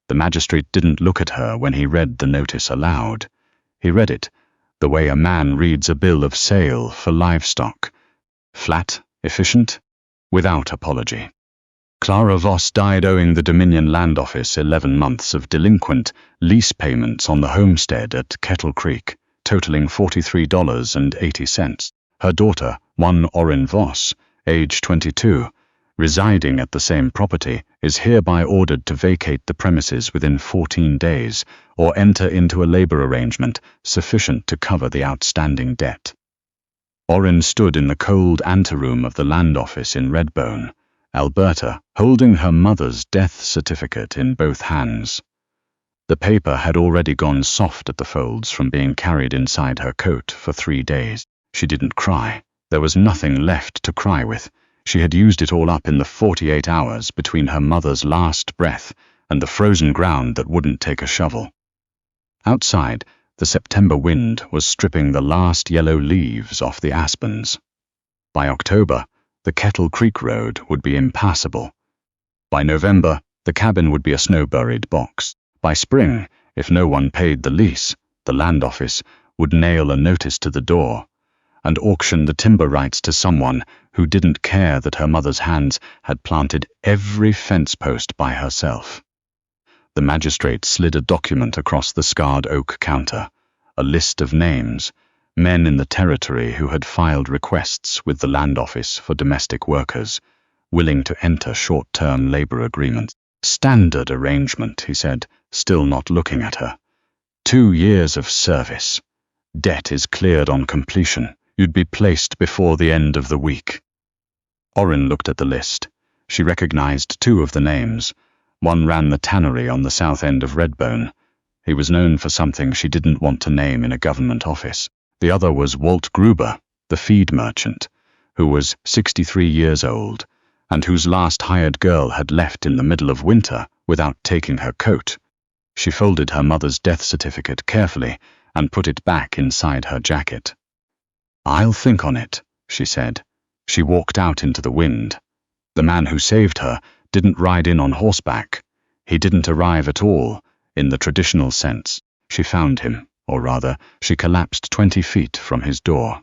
The magistrate didn't look at her when he read the notice aloud. He read it the way a man reads a bill of sale for livestock. Flat, efficient, without apology. Clara Voss died owing the Dominion Land Office 11 months of delinquent lease payments on the homestead at Kettle Creek, totaling $43.80. Her daughter, one Orin Voss, age 22, residing at the same property, is hereby ordered to vacate the premises within 14 days or enter into a labor arrangement sufficient to cover the outstanding debt. Orin stood in the cold anteroom of the land office in Redbone, Alberta, holding her mother's death certificate in both hands. The paper had already gone soft at the folds from being carried inside her coat for 3 days. She didn't cry. There was nothing left to cry with. She had used it all up in the 48 hours between her mother's last breath and the frozen ground that wouldn't take a shovel. Outside, the September wind was stripping the last yellow leaves off the aspens. By October, the Kettle Creek Road would be impassable. By November, the cabin would be a snow-buried box. By spring, if no one paid the lease, the land office would nail a notice to the door and auction the timber rights to someone who didn't care that her mother's hands had planted every fence post by herself. The magistrate slid a document across the scarred oak counter, a list of names, men in the territory who had filed requests with the land office for domestic workers, willing to enter short-term labor agreements. Standard arrangement, he said, still not looking at her. 2 years of service. Debt is cleared on completion. You'd be placed before the end of the week. Orin looked at the list. She recognized 2 of the names. One ran the tannery on the south end of Redbone. He was known for something she didn't want to name in a government office. The other was Walt Gruber, the feed merchant, who was 63 years old, and whose last hired girl had left in the middle of winter without taking her coat. She folded her mother's death certificate carefully and put it back inside her jacket. "I'll think on it," she said. She walked out into the wind. The man who saved her didn't ride in on horseback. He didn't arrive at all, in the traditional sense. She found him, or rather, she collapsed 20 feet from his door.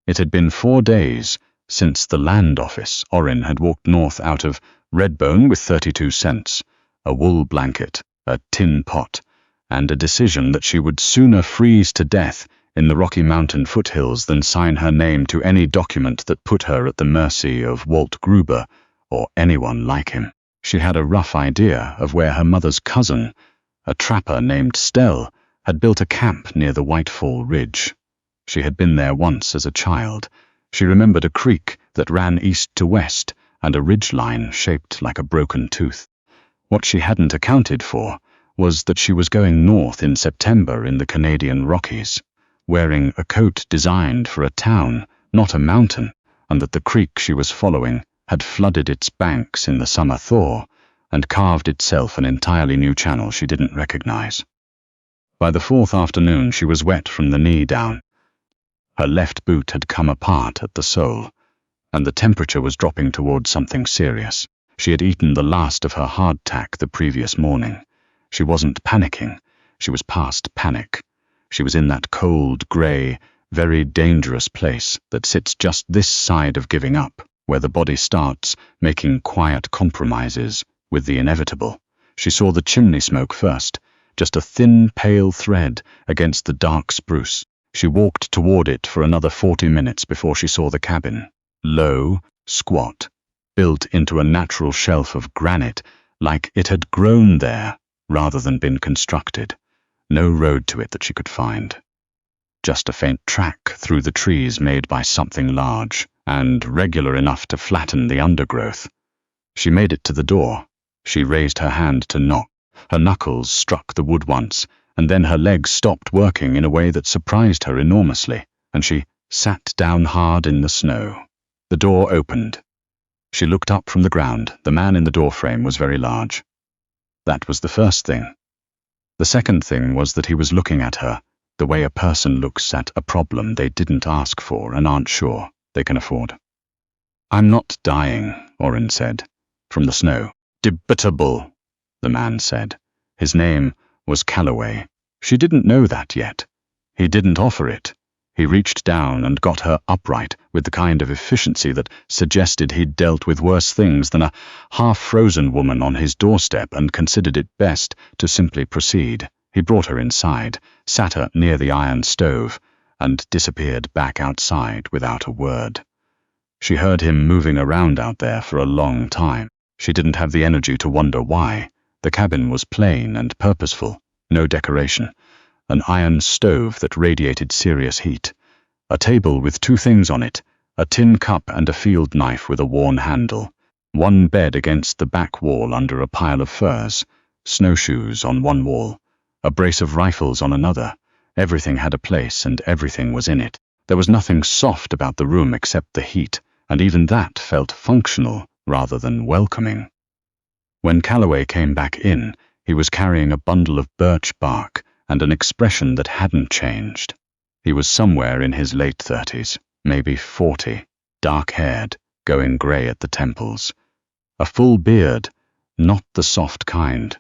It had been 4 days since the land office. Orin had walked north out of Redbone with 32 cents, a wool blanket, a tin pot, and a decision that she would sooner freeze to death in the Rocky Mountain foothills than sign her name to any document that put her at the mercy of Walt Gruber or anyone like him. She had a rough idea of where her mother's cousin, a trapper named Stell, had built a camp near the Whitefall Ridge. She had been there once as a child. She remembered a creek that ran east to west and a ridge line shaped like a broken tooth. What she hadn't accounted for was that she was going north in September in the Canadian Rockies, wearing a coat designed for a town, not a mountain, and that the creek she was following had flooded its banks in the summer thaw and carved itself an entirely new channel she didn't recognize. By the 4th afternoon she was wet from the knee down. Her left boot had come apart at the sole, and the temperature was dropping towards something serious. She had eaten the last of her hardtack the previous morning. She wasn't panicking. She was past panic. She was in that cold, grey, very dangerous place that sits just this side of giving up, where the body starts making quiet compromises with the inevitable. She saw the chimney smoke first, just a thin, pale thread against the dark spruce. She walked toward it for another 40 minutes before she saw the cabin. Low, squat, built into a natural shelf of granite, like it had grown there rather than been constructed. No road to it that she could find. Just a faint track through the trees made by something large and regular enough to flatten the undergrowth. She made it to the door. She raised her hand to knock. Her knuckles struck the wood once, and then her legs stopped working in a way that surprised her enormously, and she sat down hard in the snow. The door opened. She looked up from the ground. The man in the doorframe was very large. That was the first thing. The second thing was that he was looking at her, the way a person looks at a problem they didn't ask for and aren't sure they can afford. "I'm not dying," Orin said, from the snow. "Debatable," the man said. His name was Calloway. She didn't know that yet. He didn't offer it. He reached down and got her upright with the kind of efficiency that suggested he'd dealt with worse things than a half-frozen woman on his doorstep and considered it best to simply proceed. He brought her inside, sat her near the iron stove, and disappeared back outside without a word. She heard him moving around out there for a long time. She didn't have the energy to wonder why. The cabin was plain and purposeful, no decoration. An iron stove that radiated serious heat. A table with two things on it, a tin cup and a field knife with a worn handle. One bed against the back wall under a pile of furs. Snowshoes on one wall. A brace of rifles on another. Everything had a place and everything was in it. There was nothing soft about the room except the heat, and even that felt functional rather than welcoming. When Calloway came back in, he was carrying a bundle of birch bark and an expression that hadn't changed. He was somewhere in his late 30s, maybe 40, dark-haired, going grey at the temples. A full beard, not the soft kind.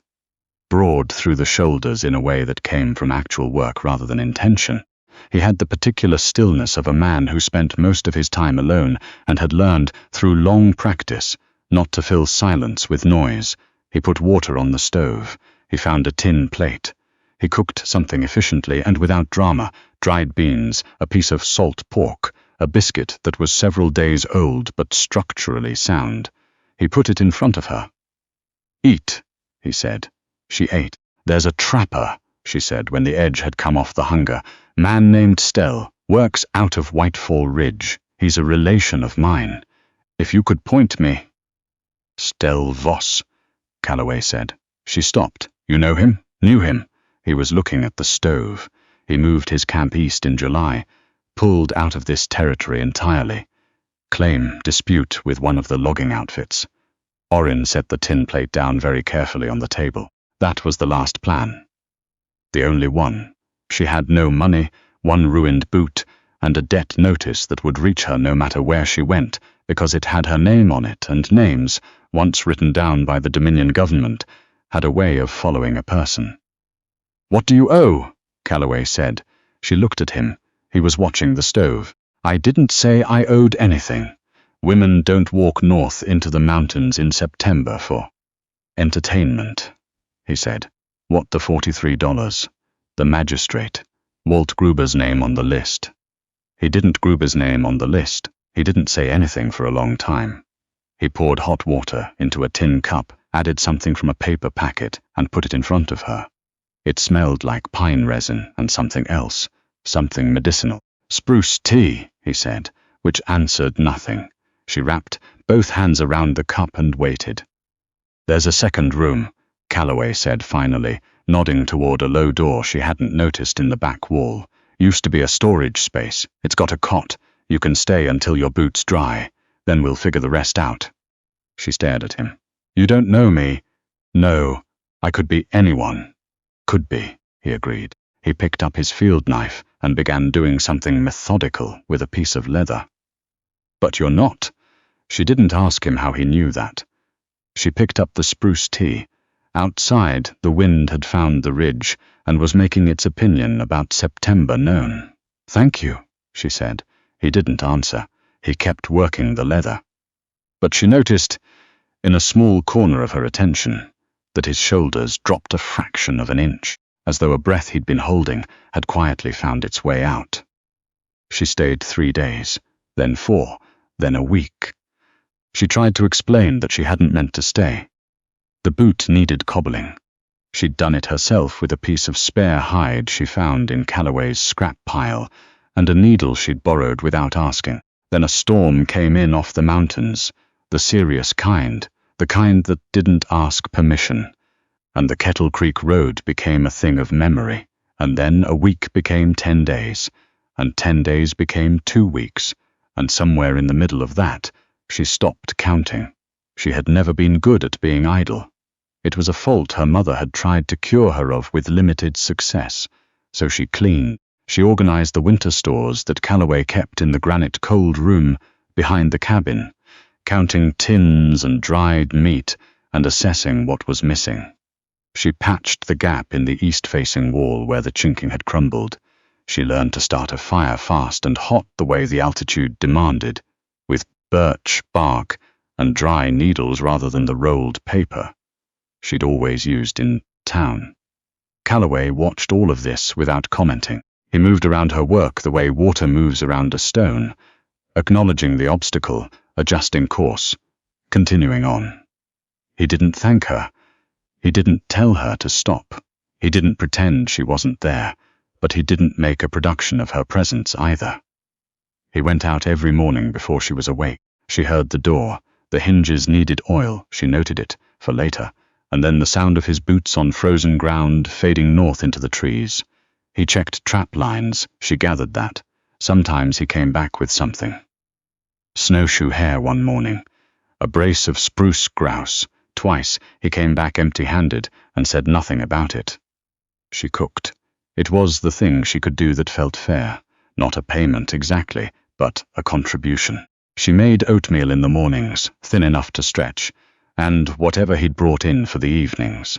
Broad through the shoulders in a way that came from actual work rather than intention. He had the particular stillness of a man who spent most of his time alone and had learned, through long practice, not to fill silence with noise. He put water on the stove. He found a tin plate. He cooked something efficiently and without drama, dried beans, a piece of salt pork, a biscuit that was several days old but structurally sound. He put it in front of her. "Eat," he said. She ate. "There's a trapper," she said when the edge had come off the hunger. "Man named Stell, works out of Whitefall Ridge. He's a relation of mine. If you could point me—" "Stell Voss," Calloway said. She stopped. "You know him?" "Knew him." He was looking at the stove. He moved his camp east in July, pulled out of this territory entirely. Dispute with one of the logging outfits. Orin set the tin plate down very carefully on the table. That was the last plan. The only one. She had no money, one ruined boot, and a debt notice that would reach her no matter where she went, because it had her name on it, and names, once written down by the Dominion government, had a way of following a person. "What do you owe?" Calloway said. She looked at him. He was watching the stove. "I didn't say I owed anything. Women don't walk north into the mountains in September for entertainment," he said. "What, the $43? The magistrate. Walt Gruber's name on the list." He didn't Gruber's name on the list. He didn't say anything for a long time. He poured hot water into a tin cup, added something from a paper packet, and put it in front of her. It smelled like pine resin and something else, something medicinal. "Spruce tea," he said, which answered nothing. She wrapped both hands around the cup and waited. "There's a second room," Calloway said finally, nodding toward a low door she hadn't noticed in the back wall. "Used to be a storage space. It's got a cot. You can stay until your boots dry. Then we'll figure the rest out." She stared at him. "You don't know me." "No, I could be anyone." "Could be," he agreed. He picked up his field knife and began doing something methodical with a piece of leather. "But you're not." She didn't ask him how he knew that. She picked up the spruce tea. Outside, the wind had found the ridge and was making its opinion about September known. "Thank you," she said. He didn't answer. He kept working the leather. But she noticed, in a small corner of her attention, that his shoulders dropped a fraction of an inch, as though a breath he'd been holding had quietly found its way out. She stayed 3 days, then 4, then a week. She tried to explain that she hadn't meant to stay. The boot needed cobbling. She'd done it herself with a piece of spare hide she found in Calloway's scrap pile, and a needle she'd borrowed without asking. Then a storm came in off the mountains, the serious kind, the kind that didn't ask permission, and the Kettle Creek Road became a thing of memory, and then a week became 10 days, and 10 days became 2 weeks, and somewhere in the middle of that, she stopped counting. She had never been good at being idle. It was a fault her mother had tried to cure her of with limited success, so she cleaned. She organized the winter stores that Calloway kept in the granite cold room behind the cabin, counting tins and dried meat and assessing what was missing. She patched the gap in the east-facing wall where the chinking had crumbled. She learned to start a fire fast and hot the way the altitude demanded, with birch bark and dry needles rather than the rolled paper she'd always used in town. Calloway watched all of this without commenting. He moved around her work the way water moves around a stone, acknowledging the obstacle, adjusting course, continuing on. He didn't thank her. He didn't tell her to stop. He didn't pretend she wasn't there, but he didn't make a production of her presence either. He went out every morning before she was awake. She heard the door. The hinges needed oil, she noted it, for later, and then the sound of his boots on frozen ground fading north into the trees. He checked trap lines, she gathered that. Sometimes he came back with something. Snowshoe hare one morning, a brace of spruce grouse. Twice he came back empty-handed and said nothing about it. She cooked. It was the thing she could do that felt fair. Not a payment exactly, but a contribution. She made oatmeal in the mornings, thin enough to stretch, and whatever he'd brought in for the evenings.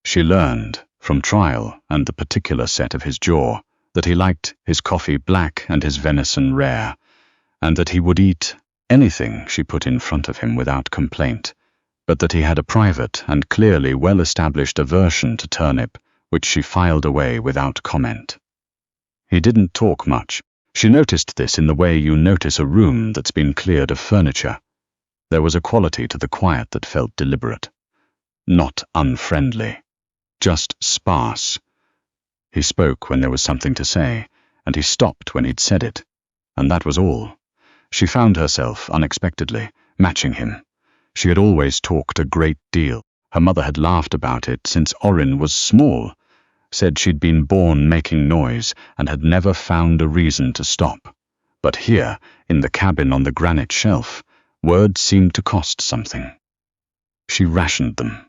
She learned, from trial and the particular set of his jaw, that he liked his coffee black and his venison rare, and that he would eat anything she put in front of him without complaint, but that he had a private and clearly well-established aversion to turnip, which she filed away without comment. He didn't talk much. She noticed this in the way you notice a room that's been cleared of furniture. There was a quality to the quiet that felt deliberate. Not unfriendly. Just sparse. He spoke when there was something to say, and he stopped when he'd said it. And that was all. She found herself, unexpectedly, matching him. She had always talked a great deal. Her mother had laughed about it since Orin was small, said she'd been born making noise and had never found a reason to stop. But here, in the cabin on the granite shelf, words seemed to cost something. She rationed them.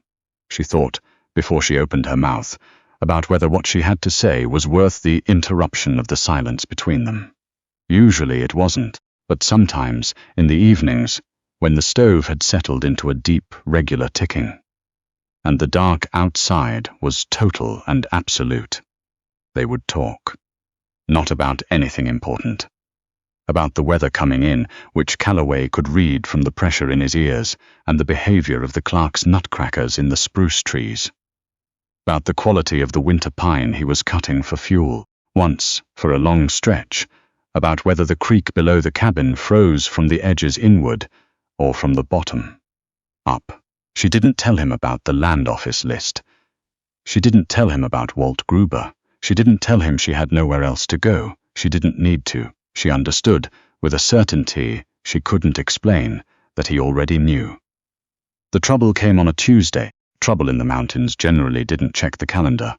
She thought, before she opened her mouth, about whether what she had to say was worth the interruption of the silence between them. Usually it wasn't, but sometimes, in the evenings, when the stove had settled into a deep, regular ticking, and the dark outside was total and absolute, they would talk. Not about anything important. About the weather coming in, which Calloway could read from the pressure in his ears, and the behavior of the Clark's nutcrackers in the spruce trees. About the quality of the winter pine he was cutting for fuel, once, for a long stretch, about whether the creek below the cabin froze from the edges inward, or from the bottom up. She didn't tell him about the land office list. She didn't tell him about Walt Gruber. She didn't tell him she had nowhere else to go. She didn't need to. She understood, with a certainty she couldn't explain, that he already knew. The trouble came on a Tuesday. Trouble in the mountains generally didn't check the calendar.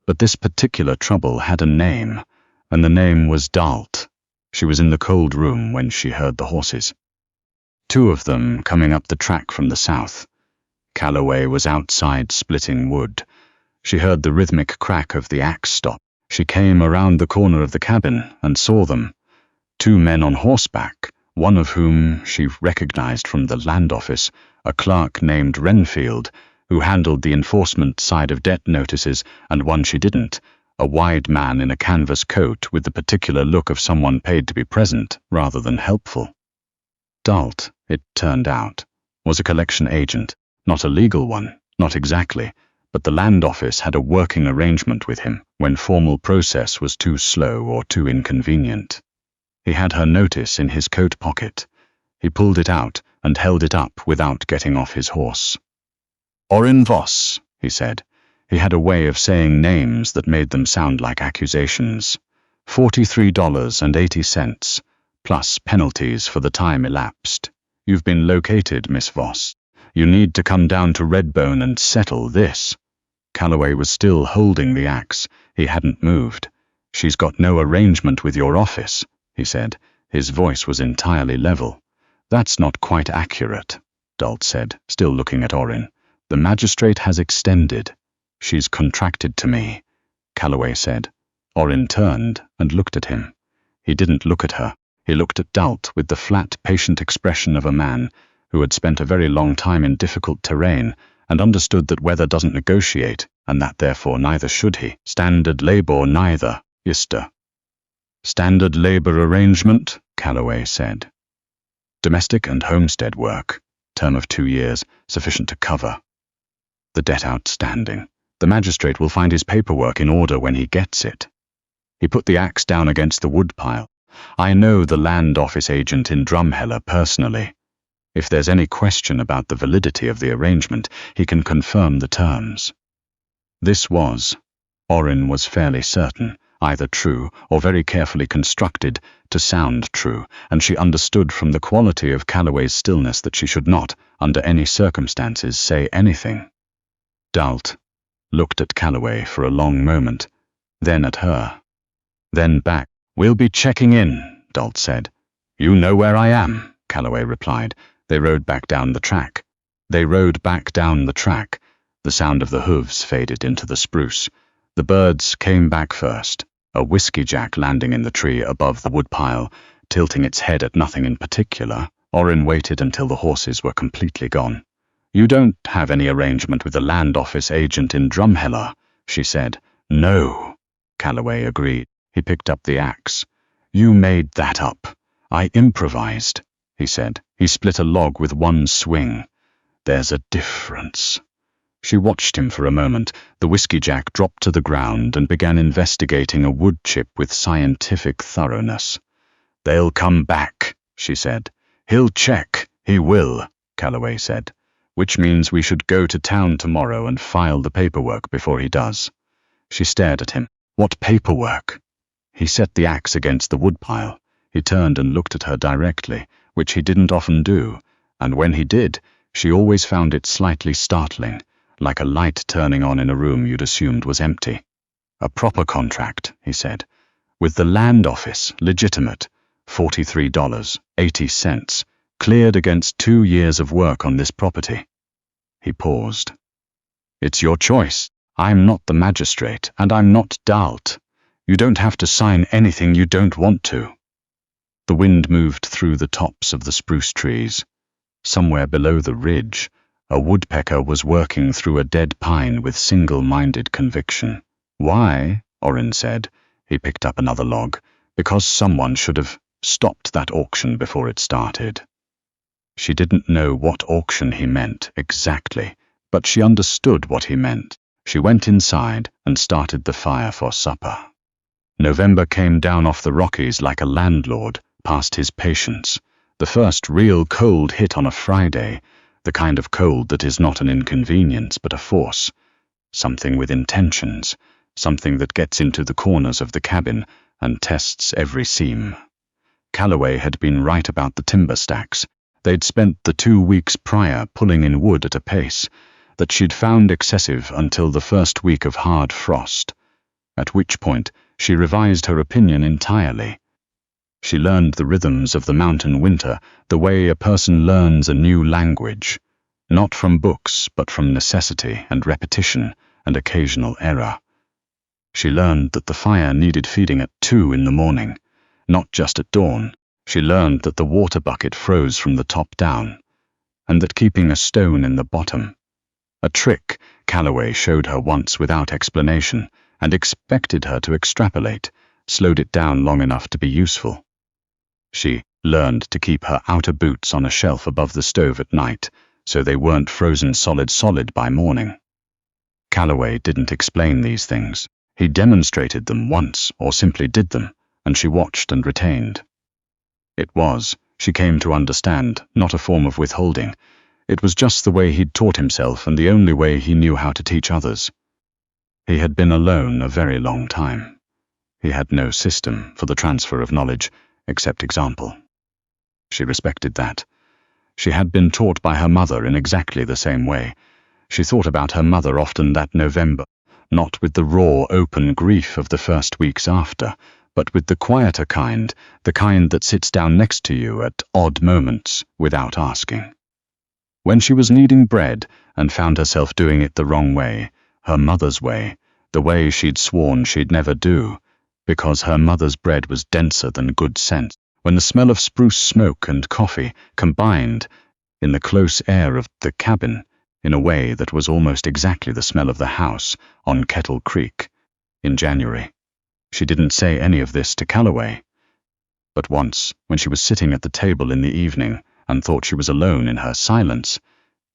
But this particular trouble had a name, and the name was Dalt. She was in the cold room when she heard the horses. Two of them coming up the track from the south. Calloway was outside splitting wood. She heard the rhythmic crack of the axe stop. She came around the corner of the cabin and saw them. Two men on horseback, one of whom she recognized from the land office, a clerk named Renfield, who handled the enforcement side of debt notices, and one she didn't, a wide man in a canvas coat with the particular look of someone paid to be present rather than helpful. Dalt, it turned out, was a collection agent, not a legal one, not exactly, but the land office had a working arrangement with him when formal process was too slow or too inconvenient. He had her notice in his coat pocket. He pulled it out and held it up without getting off his horse. "Orin Voss," he said. He had a way of saying names that made them sound like accusations. $43.80, plus penalties for the time elapsed. "You've been located, Miss Voss. You need to come down to Redbone and settle this." Calloway was still holding the axe. He hadn't moved. "She's got no arrangement with your office," he said. His voice was entirely level. "That's not quite accurate," Dalt said, still looking at Orin. "The magistrate has extended. She's contracted to me," Calloway said. Orin turned and looked at him. He didn't look at her. He looked at Dalt with the flat, patient expression of a man who had spent a very long time in difficult terrain and understood that weather doesn't negotiate, and that therefore neither should he. Standard labor neither, Ister. Standard labor arrangement, Calloway said. Domestic and homestead work, term of 2 years, sufficient to cover. The debt outstanding. The magistrate will find his paperwork in order when he gets it. He put the axe down against the woodpile. I know the land office agent in Drumheller personally. If there's any question about the validity of the arrangement, he can confirm the terms. This was, Orin was fairly certain, either true or very carefully constructed to sound true, and she understood from the quality of Calloway's stillness that she should not, under any circumstances, say anything. Dalt looked at Calloway for a long moment, then at her, then back. We'll be checking in, Dalt said. You know where I am, Calloway replied. They rode back down the track. The sound of the hooves faded into the spruce. The birds came back first, a whiskey-jack landing in the tree above the woodpile, tilting its head at nothing in particular. Orin waited until the horses were completely gone. You don't have any arrangement with the land office agent in Drumheller, she said. No, Calloway agreed. He picked up the axe. You made that up. I improvised, he said. He split a log with one swing. There's a difference. She watched him for a moment. The whiskey-jack dropped to the ground and began investigating a wood chip with scientific thoroughness. They'll come back, she said. He'll check. He will, Calloway said. Which means we should go to town tomorrow and file the paperwork before he does. She stared at him. What paperwork? He set the axe against the woodpile. He turned and looked at her directly, which he didn't often do, and when he did, she always found it slightly startling, like a light turning on in a room you'd assumed was empty. A proper contract, he said. With the land office, legitimate, $43.80, cleared against 2 years of work on this property. He paused. It's your choice. I'm not the magistrate, and I'm not Dalt. You don't have to sign anything you don't want to. The wind moved through the tops of the spruce trees. Somewhere below the ridge, a woodpecker was working through a dead pine with single-minded conviction. Why? Orin said. He picked up another log. Because someone should have stopped that auction before it started. She didn't know what auction he meant exactly, but she understood what he meant. She went inside and started the fire for supper. November came down off the Rockies like a landlord, past his patience. The first real cold hit on a Friday, the kind of cold that is not an inconvenience but a force. Something with intentions, something that gets into the corners of the cabin and tests every seam. Calloway had been right about the timber stacks. They'd spent the 2 weeks prior pulling in wood at a pace that she'd found excessive until the first week of hard frost, at which point she revised her opinion entirely. She learned the rhythms of the mountain winter the way a person learns a new language, not from books but from necessity and repetition and occasional error. She learned that the fire needed feeding at 2 in the morning, not just at dawn. She learned that the water bucket froze from the top down, and that keeping a stone in the bottom, a trick Calloway showed her once without explanation and expected her to extrapolate, slowed it down long enough to be useful. She learned to keep her outer boots on a shelf above the stove at night, so they weren't frozen solid by morning. Calloway didn't explain these things. He demonstrated them once, or simply did them, and she watched and retained. It was, she came to understand, not a form of withholding. It was just the way he'd taught himself and the only way he knew how to teach others. He had been alone a very long time. He had no system for the transfer of knowledge, except example. She respected that. She had been taught by her mother in exactly the same way. She thought about her mother often that November, not with the raw, open grief of the first weeks after, but with the quieter kind, the kind that sits down next to you at odd moments without asking. When she was kneading bread and found herself doing it the wrong way, her mother's way, the way she'd sworn she'd never do, because her mother's bread was denser than good sense, when the smell of spruce smoke and coffee combined in the close air of the cabin, in a way that was almost exactly the smell of the house on Kettle Creek in January. She didn't say any of this to Calloway. But once, when she was sitting at the table in the evening and thought she was alone in her silence,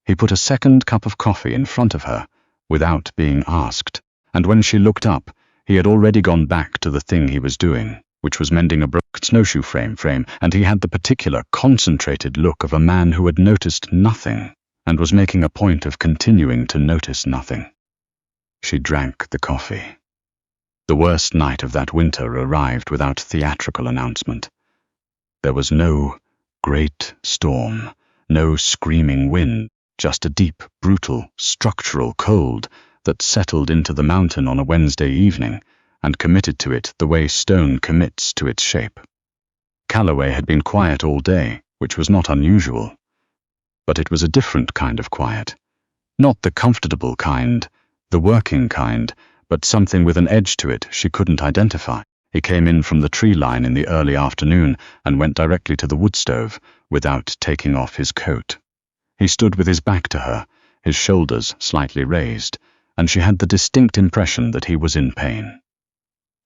he put a second cup of coffee in front of her without being asked, and when she looked up, he had already gone back to the thing he was doing, which was mending a broken snowshoe frame, and he had the particular concentrated look of a man who had noticed nothing and was making a point of continuing to notice nothing. She drank the coffee. The worst night of that winter arrived without theatrical announcement. There was no great storm, no screaming wind, just a deep, brutal, structural cold that settled into the mountain on a Wednesday evening and committed to it the way stone commits to its shape. Calloway had been quiet all day, which was not unusual. But it was a different kind of quiet. Not the comfortable kind, the working kind, but something with an edge to it she couldn't identify. He came in from the tree line in the early afternoon and went directly to the wood stove without taking off his coat. He stood with his back to her, his shoulders slightly raised, and she had the distinct impression that he was in pain.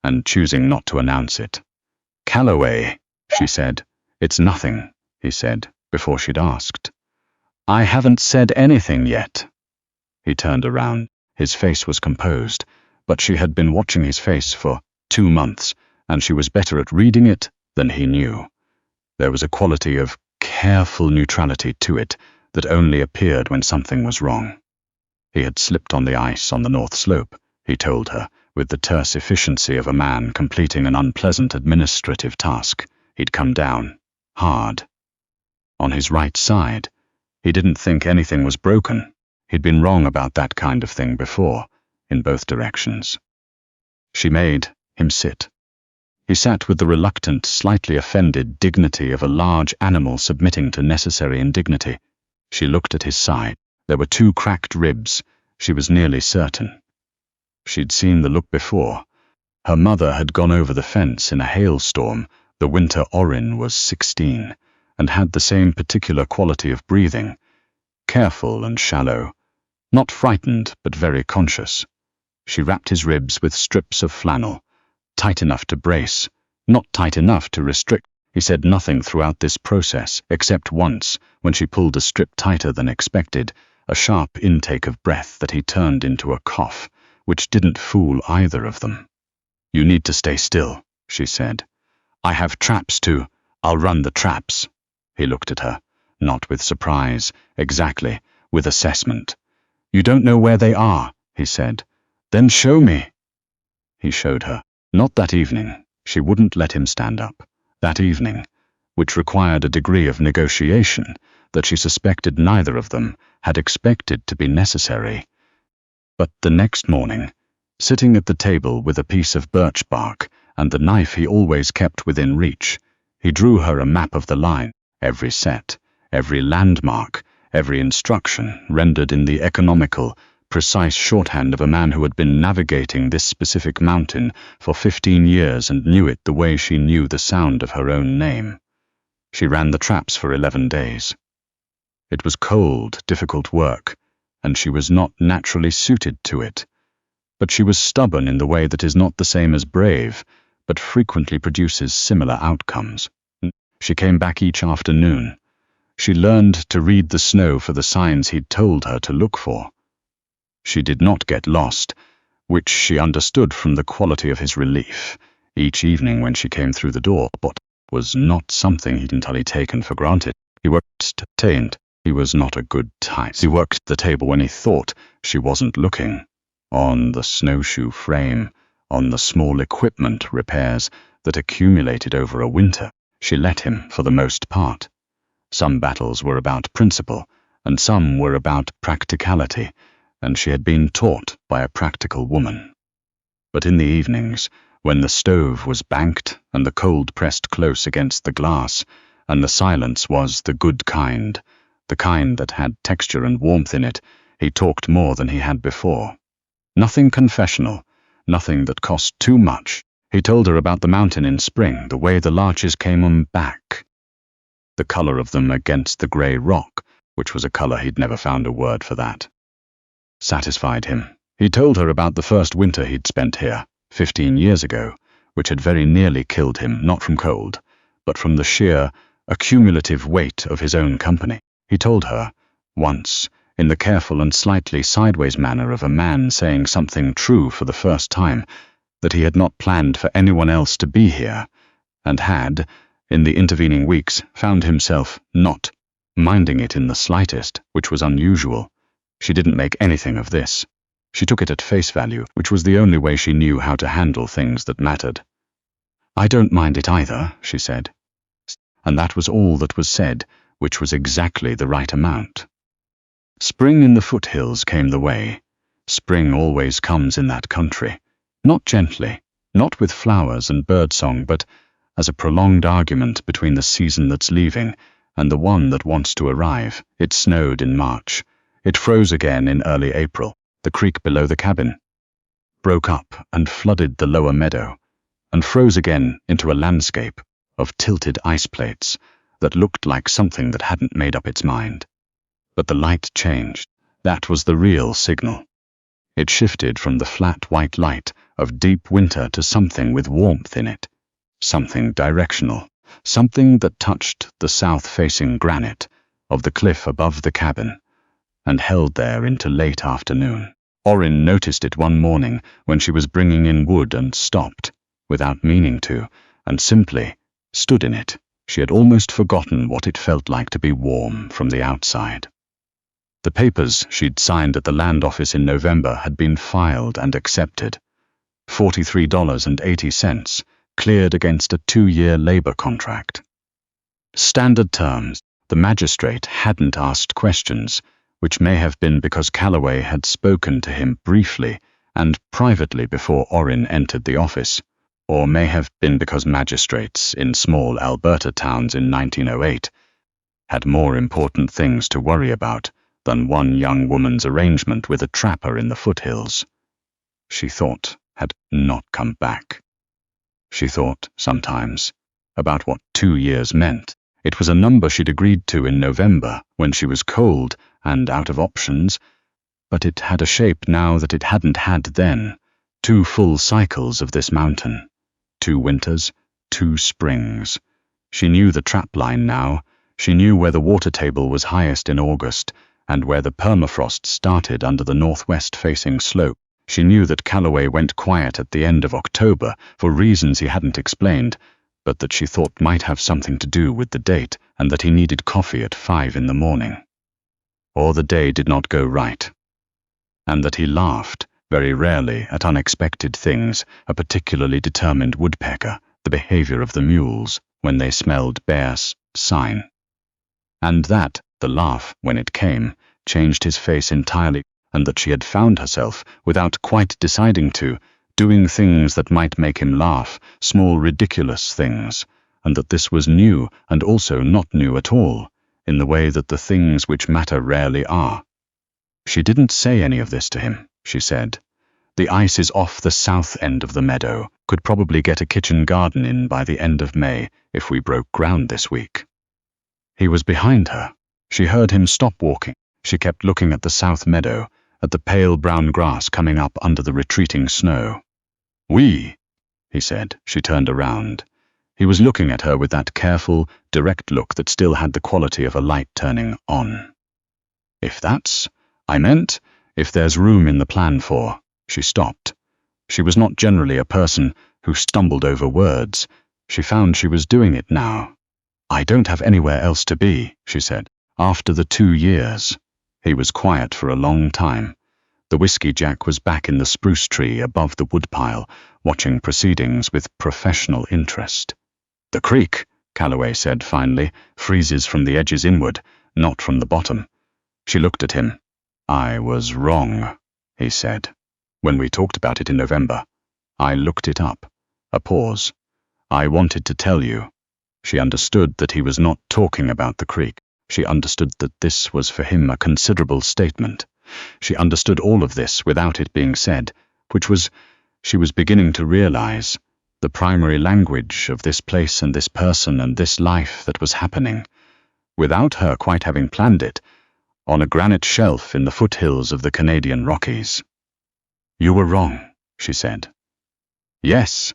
And choosing not to announce it. "Calloway," she said. "It's nothing," he said, before she'd asked. "I haven't said anything yet." He turned around. His face was composed, but she had been watching his face for 2 months, and she was better at reading it than he knew. There was a quality of careful neutrality to it that only appeared when something was wrong. He had slipped on the ice on the north slope, he told her, with the terse efficiency of a man completing an unpleasant administrative task. He'd come down, hard. On his right side, he didn't think anything was broken. He'd been wrong about that kind of thing before, in both directions. She made him sit. He sat with the reluctant, slightly offended dignity of a large animal submitting to necessary indignity. She looked at his side. There were 2 cracked ribs, she was nearly certain. She'd seen the look before. Her mother had gone over the fence in a hailstorm the winter Orin was 16, and had the same particular quality of breathing, careful and shallow, not frightened but very conscious. She wrapped his ribs with strips of flannel, tight enough to brace, not tight enough to restrict. He said nothing throughout this process, except once, when she pulled a strip tighter than expected, a sharp intake of breath that he turned into a cough, which didn't fool either of them. "You need to stay still," she said. "I have traps too. I'll run the traps." He looked at her, not with surprise, exactly, with assessment. "You don't know where they are," he said. "Then show me." He showed her. Not that evening. She wouldn't let him stand up. That evening, which required a degree of negotiation that she suspected neither of them had expected to be necessary. But the next morning, sitting at the table with a piece of birch bark and the knife he always kept within reach, he drew her a map of the line, every set, every landmark, every instruction rendered in the economical, precise shorthand of a man who had been navigating this specific mountain for 15 years and knew it the way she knew the sound of her own name. She ran the traps for 11 days. It was cold, difficult work, and she was not naturally suited to it. But she was stubborn in the way that is not the same as brave, but frequently produces similar outcomes. She came back each afternoon. She learned to read the snow for the signs he'd told her to look for. She did not get lost, which she understood from the quality of his relief each evening when she came through the door, but was not something he'd entirely taken for granted. He worked tamed. He was not a good type. He worked the table when he thought she wasn't looking. On the snowshoe frame, on the small equipment repairs that accumulated over a winter, she let him for the most part. Some battles were about principle, and some were about practicality, and she had been taught by a practical woman. But in the evenings, when the stove was banked and the cold pressed close against the glass, and the silence was the good kind, the kind that had texture and warmth in it, he talked more than he had before. Nothing confessional, nothing that cost too much. He told her about the mountain in spring, the way the larches came back, the color of them against the grey rock, which was a color he'd never found a word for that, satisfied him. He told her about the first winter he'd spent here, 15 years ago, which had very nearly killed him, not from cold, but from the sheer, accumulative weight of his own company. He told her, once, in the careful and slightly sideways manner of a man saying something true for the first time, that he had not planned for anyone else to be here, and had, in the intervening weeks, found himself not minding it in the slightest, which was unusual. She didn't make anything of this. She took it at face value, which was the only way she knew how to handle things that mattered. "I don't mind it either," she said. And that was all that was said, which was exactly the right amount. Spring in the foothills came the way. Spring always comes in that country. Not gently, not with flowers and birdsong, but as a prolonged argument between the season that's leaving and the one that wants to arrive. It snowed in March. It froze again in early April. The creek below the cabin broke up and flooded the lower meadow, and froze again into a landscape of tilted ice plates that looked like something that hadn't made up its mind. But the light changed. That was the real signal. It shifted from the flat white light of deep winter to something with warmth in it, something directional, something that touched the south-facing granite of the cliff above the cabin and held there into late afternoon. Orin noticed it one morning when she was bringing in wood and stopped, without meaning to, and simply stood in it. She had almost forgotten what it felt like to be warm from the outside. The papers she'd signed at the land office in November had been filed and accepted. $43.80, cleared against a 2-year labor contract. Standard terms. The magistrate hadn't asked questions, which may have been because Calloway had spoken to him briefly and privately before Orin entered the office, or may have been because magistrates in small Alberta towns in 1908 had more important things to worry about than one young woman's arrangement with a trapper in the foothills. She thought had not come back. She thought, sometimes, about what 2 years meant. It was a number she'd agreed to in November, when she was cold and out of options, but it had a shape now that it hadn't had then. 2 full cycles of this mountain. 2 winters, 2 springs. She knew the trap line now. She knew where the water table was highest in August, and where the permafrost started under the northwest-facing slope. She knew that Calloway went quiet at the end of October for reasons he hadn't explained, but that she thought might have something to do with the date, and that he needed coffee at 5 in the morning. Or the day did not go right. And that he laughed, very rarely, at unexpected things, a particularly determined woodpecker, the behavior of the mules, when they smelled bear sign. And that, the laugh, when it came, changed his face entirely, and that she had found herself, without quite deciding to, doing things that might make him laugh, small ridiculous things, and that this was new and also not new at all, in the way that the things which matter rarely are. She didn't say any of this to him, she said. The ice is off the south end of the meadow, could probably get a kitchen garden in by the end of May if we broke ground this week. He was behind her. She heard him stop walking. She kept looking at the south meadow, at the pale brown grass coming up under the retreating snow. "We," he said. She turned around. He was looking at her with that careful, direct look that still had the quality of a light turning on. "If that's, I meant, if there's room in the plan for." She stopped. She was not generally a person who stumbled over words. She found she was doing it now. "I don't have anywhere else to be," she said. After the 2 years. He was quiet for a long time. The whiskey jack was back in the spruce tree above the woodpile, watching proceedings with professional interest. "The creek," Calloway said finally, "freezes from the edges inward, not from the bottom." She looked at him. "I was wrong," he said. "When we talked about it in November, I looked it up." A pause. "I wanted to tell you." She understood that he was not talking about the creek. She understood that this was for him a considerable statement. She understood all of this without it being said, which was, she was beginning to realize, the primary language of this place and this person and this life that was happening. Without her quite having planned it, on a granite shelf in the foothills of the Canadian Rockies. "You were wrong," she said. "Yes,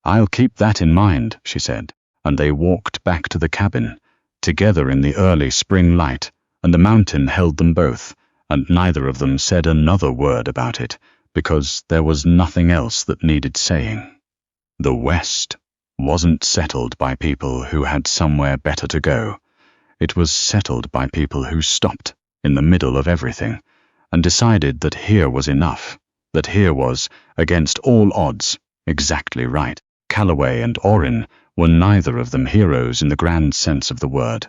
I'll keep that in mind," she said, and they walked back to the cabin, together in the early spring light, and the mountain held them both, and neither of them said another word about it, because there was nothing else that needed saying. The West wasn't settled by people who had somewhere better to go. It was settled by people who stopped in the middle of everything and decided that here was enough, that here was, against all odds, exactly right. Calloway and Orin were neither of them heroes in the grand sense of the word.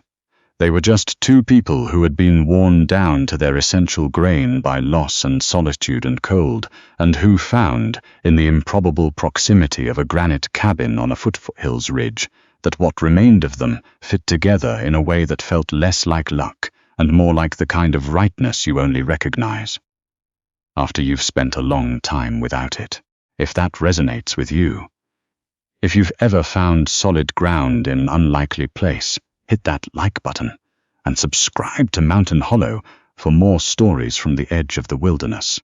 They were just two people who had been worn down to their essential grain by loss and solitude and cold, and who found, in the improbable proximity of a granite cabin on a foothills ridge, that what remained of them fit together in a way that felt less like luck and more like the kind of rightness you only recognize after you've spent a long time without it, if that resonates with you. If you've ever found solid ground in an unlikely place, hit that like button and subscribe to Mountain Hollow for more stories from the edge of the wilderness.